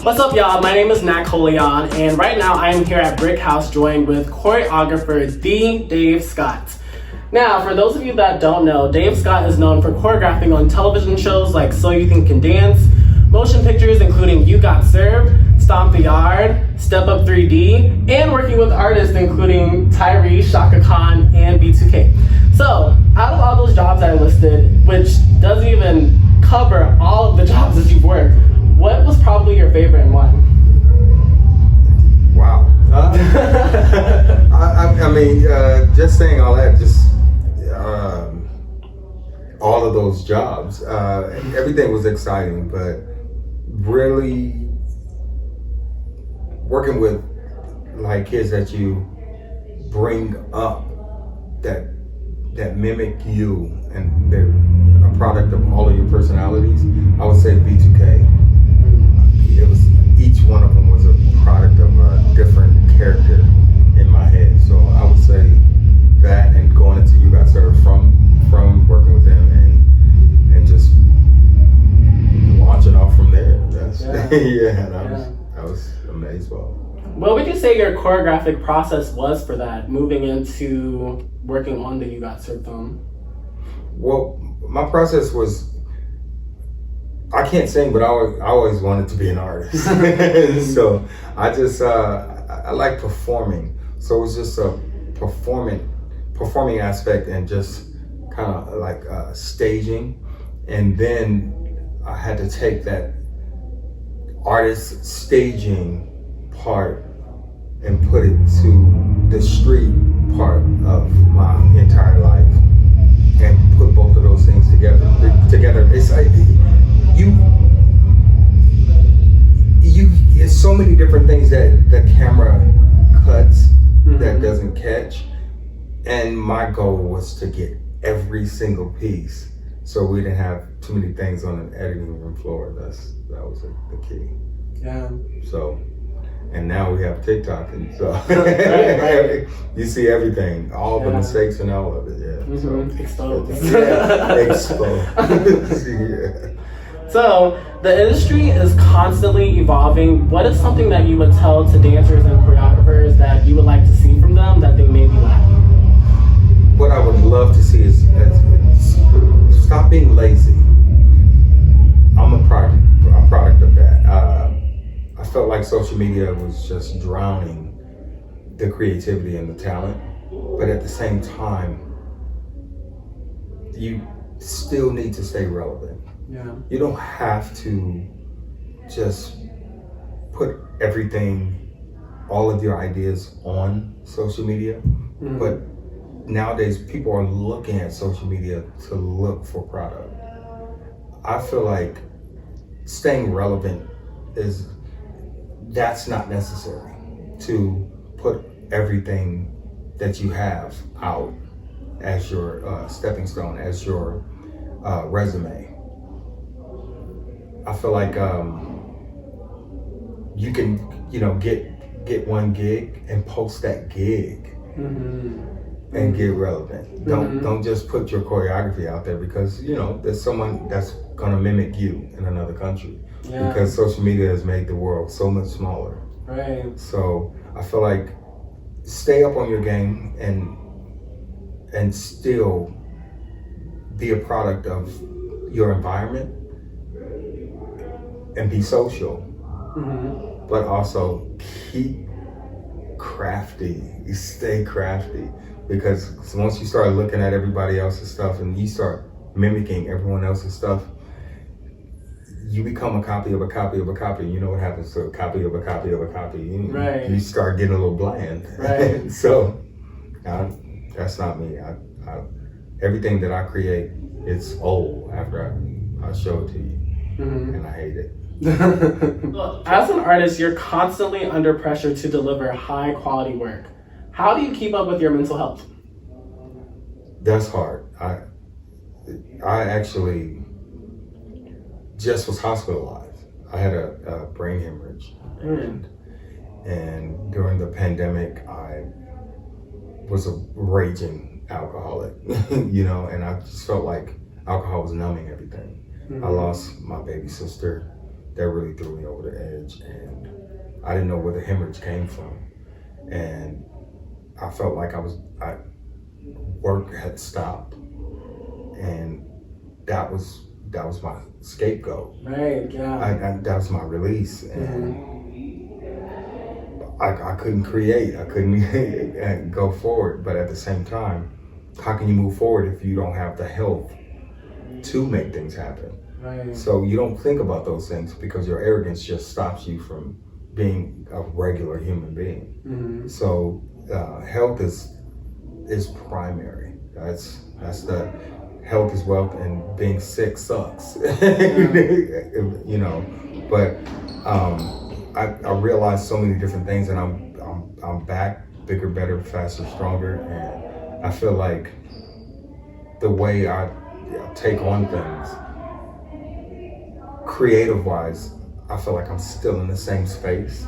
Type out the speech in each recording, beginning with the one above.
What's up, y'all? My name is Nat Colion, and right now I am here at Brick House joined with choreographer Dave Scott. Now, for those of you that don't know, Dave Scott is known for choreographing on television shows like So You Think Can Dance, motion pictures including You Got Served, Stomp the Yard, Step Up 3D, and working with artists including Tyree, Shaka Khan, and B2K. So, out of all those jobs I listed, which doesn't even cover all of the jobs that you've worked, what was probably your favorite and why? Wow. I mean, just saying all that, just all of those jobs, everything was exciting, but really working with like kids that you bring up that mimic you and they're a product of all of your personalities, I would say B2K. It was, each one of them was a product of a different character in my head. So I would say that, and going into You Got Served from working with them and just launching off from there. That's I was amazed by it. What would you say your choreographic process was for that, moving into working on the You Got Served film? Well, my process was, I can't sing, but I always wanted to be an artist. So I just, I like performing. So it was just a performing aspect and just kind of like staging. And then I had to take that artist staging part and put it to the street part of my entire life and put both of those things together. It's like, it's so many different things that the camera cuts that doesn't catch, and my goal was to get every single piece so we didn't have too many things on an editing room floor. That was the key. Yeah. So, and now we have TikTok, and so right. You see everything, all the mistakes and all of it. Yeah. So, exposed. Exposed. Yeah. So, the industry is constantly evolving. What is something that you would tell to dancers and choreographers that you would like to see from them that they may be lacking? What I would love to see is stop being lazy. I'm a product of that. I felt like social media was just drowning the creativity and the talent, but at the same time, you still need to stay relevant. Yeah. You don't have to just put everything, all of your ideas on social media, but nowadays people are looking at social media to look for product. I feel like staying relevant that's not necessary to put everything that you have out as your stepping stone, as your resume. I feel like you can, get one gig and post that gig and get relevant. Don't just put your choreography out there because there's someone that's gonna mimic you in another country. Yeah. Because social media has made the world so much smaller. Right. So I feel like stay up on your game and still be a product of your environment and be social, but also keep crafty. You stay crafty, because once you start looking at everybody else's stuff and you start mimicking everyone else's stuff, you become a copy of a copy of a copy. You know what happens to a copy of a copy of a copy? You start getting a little bland. Right. So that's not me. Everything that I create, it's old after I show it to you, and I hate it. Well, as an artist, you're constantly under pressure to deliver high quality work. How do you keep up with your mental health? That's hard. I actually just was hospitalized. I had a brain hemorrhage, and during the pandemic, I was a raging alcoholic, and I just felt like alcohol was numbing everything. I lost my baby sister that really threw me over the edge, and I didn't know where the hemorrhage came from, and I felt like work had stopped, and that was my scapegoat. Right. Yeah. That was my release, and I couldn't create. I couldn't go forward. But at the same time, how can you move forward if you don't have the health to make things happen? Right. So you don't think about those things because your arrogance just stops you from being a regular human being. So health is primary. That's the health is wealth, and being sick sucks. You know, but I realized so many different things, and I'm back, bigger, better, faster, stronger, and I feel like the way I take on things, creative wise, I feel like I'm still in the same space,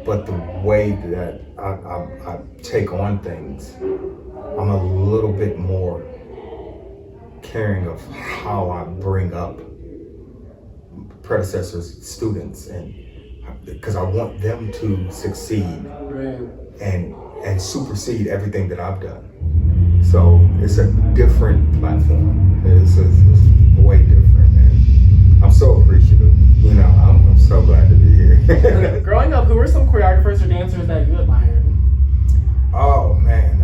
but the way that I take on things, I'm a little bit more caring of how I bring up predecessors, students, and because I want them to succeed, Right. and supersede everything that I've done. So it's a different platform. It's way different, and I'm so appreciative. You know, I'm so glad to be here. Growing up, who were some choreographers or dancers that you admired? Oh man,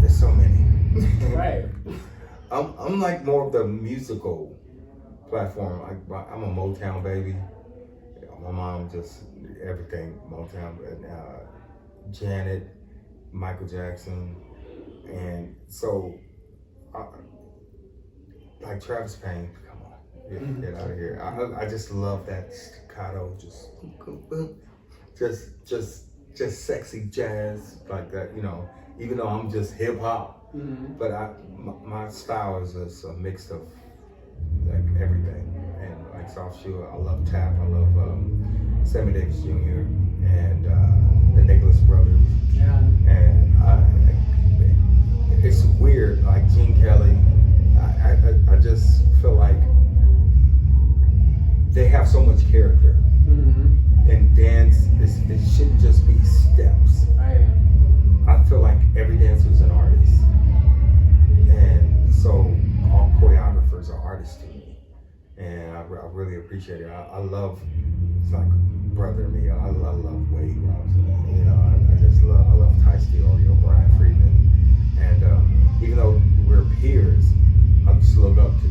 there's so many. Right. I'm like more of the musical platform. I'm a Motown baby. My mom just everything Motown, and Janet, Michael Jackson, and so like Travis Payne. Come on, get out of here. I just love that staccato, just sexy jazz like that. You know, even though I'm just hip hop. But my style is just a mix of like everything, and like soft shoe. I love tap. I love Sammy Davis Jr. and the Nicholas Brothers. Yeah. And it's weird, like Gene Kelly. I just feel like they have so much character. And dance it shouldn't just be steps. Right. I feel like every dancer is an artist. And so all choreographers are artists to me, and I really appreciate it. I love, it's like brother to me. I love Wade Robson. You know, I love Ty Steele, Brian Friedman, and even though we're peers, I just look up to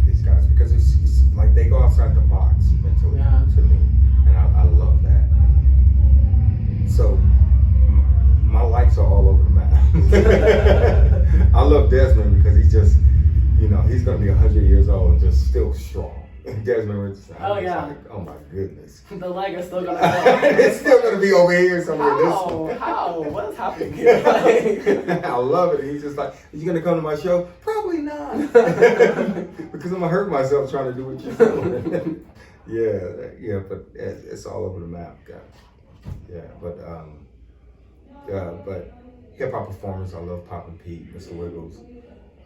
these guys because it's like they go outside the box mentally to me, and I love that. So my likes are all over the map. I love Desmond because he's just, you know, he's gonna be 100 years old and just still strong. Desmond Richardson. Oh yeah. Like, oh my goodness. The leg is still gonna go. It's still gonna be over here somewhere. How? What's happening here? I love it. He's just like, are you gonna come to my show? Probably not. Because I'm gonna hurt myself trying to do what you're doing. yeah, but it's all over the map, guys. Yeah, but hip hop performers, I love Pop and Pete, Mr. Wiggles.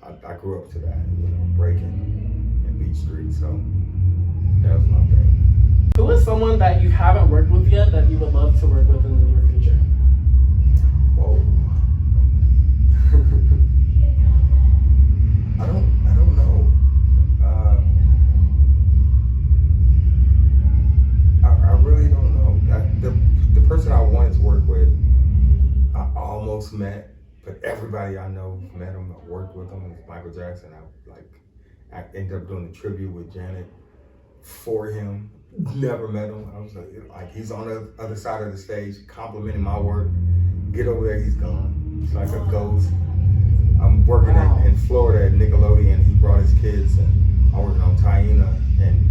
I grew up to that, you know, breaking and Beach Street, so that was my thing. Who is someone that you haven't worked with yet that you would love to work with in the near future? Whoa. I don't know. I really don't know. The person I wanted to work with, I almost met, but everybody I know met him, I worked with him. It's Michael Jackson. I ended up doing a tribute with Janet for him. Never met him. I was like he's on the other side of the stage complimenting my work. Get over there, he's gone. It's like a ghost. I'm working in Florida at Nickelodeon. He brought his kids, and I'm working on Taina, and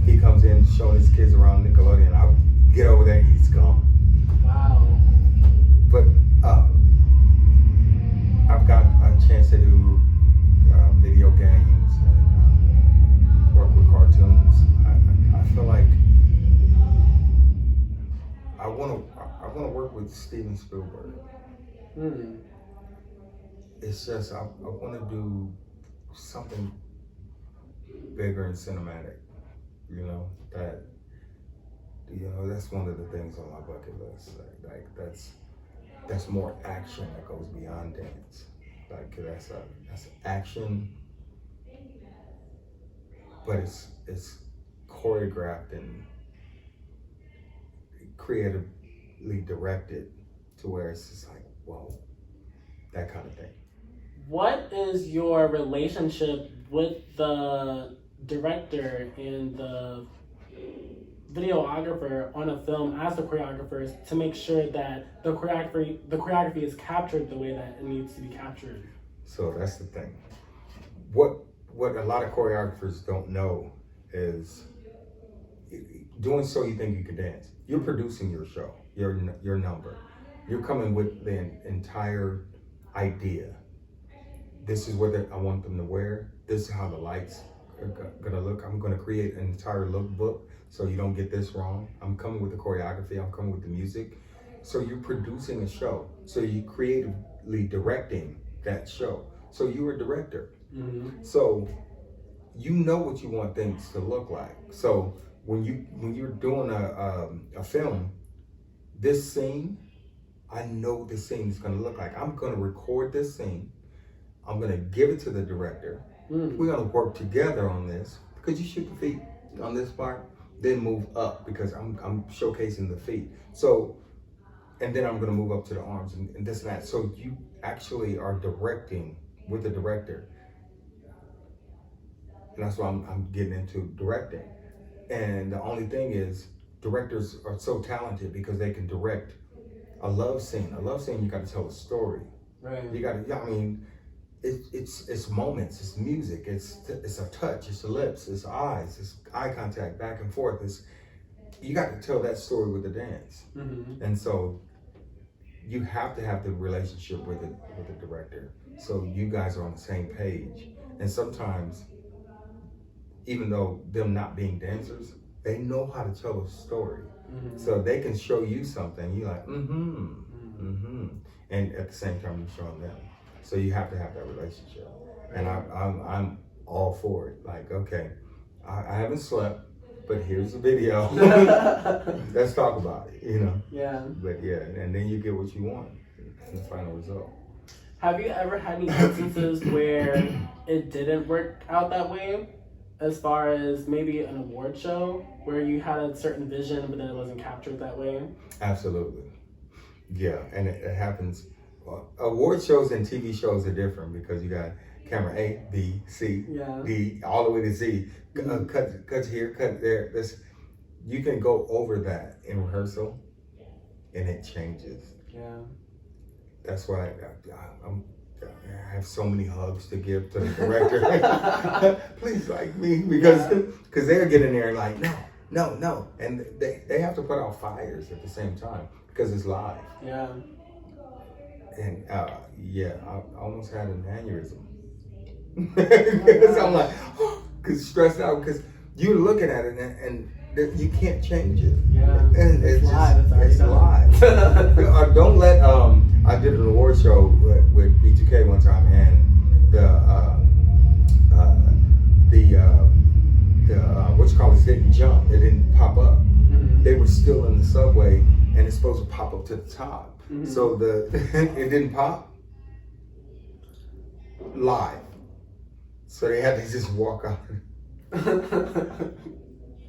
he comes in showing his kids around Nickelodeon. I get over there, he's gone. Wow. But I've got a chance to do video games and work with cartoons. I feel like I want to work with Steven Spielberg. It's just I want to do something bigger and cinematic. You know, that's one of the things on my bucket list. Like that's more action that goes beyond dance. Like that's action, but it's choreographed and creatively directed to where it's just like, whoa, that kind of thing. What is your relationship with the director and the videographer on a film as the choreographers to make sure that the choreography is captured the way that it needs to be captured? So that's the thing. What a lot of choreographers don't know is doing So You Think You Can Dance. You're producing your show, your number. You're coming with the entire idea. This is what I want them to wear. This is how the lights are gonna look. I'm gonna create an entire lookbook so you don't get this wrong. I'm coming with the choreography. I'm coming with the music. So you're producing a show. So you're creatively directing that show. So you're a director. Mm-hmm. So you know what you want things to look like. So when you're doing a film, this scene, I know the scene is gonna look like. I'm gonna record this scene. I'm gonna give it to the director. We're gonna work together on this because you shoot the feet on this part, then move up because I'm showcasing the feet. So, and then I'm gonna move up to the arms and this and that. So you actually are directing with the director. And that's why I'm getting into directing. And the only thing is, directors are so talented because they can direct a love scene. A love scene, you got to tell a story. Right. You got to. I mean, it's moments. It's music. It's a touch. It's the lips. It's eyes. It's eye contact, back and forth. You got to tell that story with the dance. Mm-hmm. And so you have to have the relationship with the director, so you guys are on the same page. And sometimes, even though them not being dancers, they know how to tell a story. Mm-hmm. So they can show you something, you're like, and at the same time you're showing them. So you have to have that relationship. And I'm all for it. Like, okay, I haven't slept, but here's the video. Let's talk about it, Yeah. But yeah, and then you get what you want in the final result. Have you ever had any instances where it didn't work out that way? As far as maybe an award show where you had a certain vision but then it wasn't captured that way? Absolutely. Yeah, and it happens. Award shows and TV shows are different because you got camera A, B, C, D, all the way to Z. Cut here, cut there. You can go over that in rehearsal and it changes. Yeah. That's why I have so many hugs to give to the director. Please like me, because they're getting there like, no. And they have to put out fires at the same time because it's live. Yeah. And I almost had an aneurysm. Because I'm like, because stressed out because you're looking at it and you can't change it. Yeah. And it's live. It's live. Don't let I did an award show with B2K one time, and the what you call it didn't jump. It didn't pop up. Mm-hmm. They were still in the subway, and it's supposed to pop up to the top. Mm-hmm. So it didn't pop live. So they had to just walk out.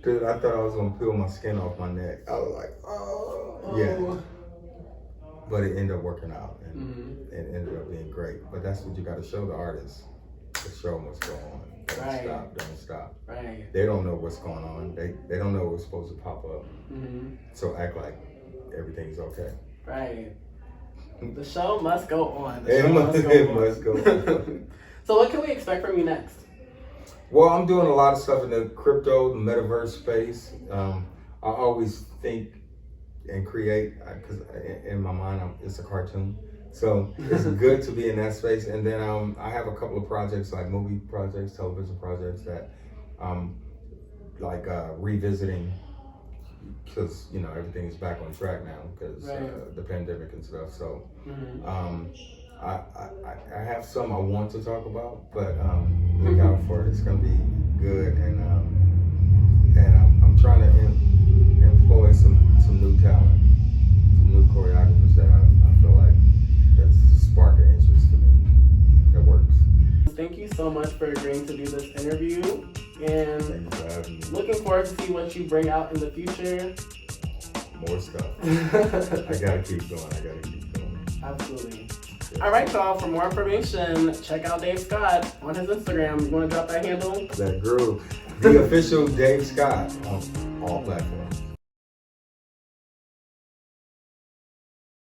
Dude, I thought I was gonna peel my skin off my neck. I was like, oh. Yeah. But it ended up working out, and it ended up being great. But that's what you got to show the artists. The show must go on. Don't stop. Right. They don't know what's going on. They don't know what's supposed to pop up. Mm-hmm. So act like everything's okay. Right. The show must go on. It must go on. So what can we expect from you next? Well, I'm doing a lot of stuff in the crypto, the metaverse space. I always think and create, because in my mind it's a cartoon, so it's good to be in that space. And then I have a couple of projects, like movie projects, television projects, that like revisiting, because everything is back on track now because the pandemic and stuff. So I have some I want to talk about, but look out for it. It's gonna be good, and I'm trying to employ some new talent, some new choreographers that I feel like that's spark of interest to me. That works. Thank you so much for agreeing to do this interview, and Thank you for having me. looking forward to see what you bring out in the future. More stuff. I gotta keep going. Absolutely. All right, y'all. For more information, check out Dave Scott on his Instagram. You want to drop that handle? That groove. The official Dave Scott on all platforms.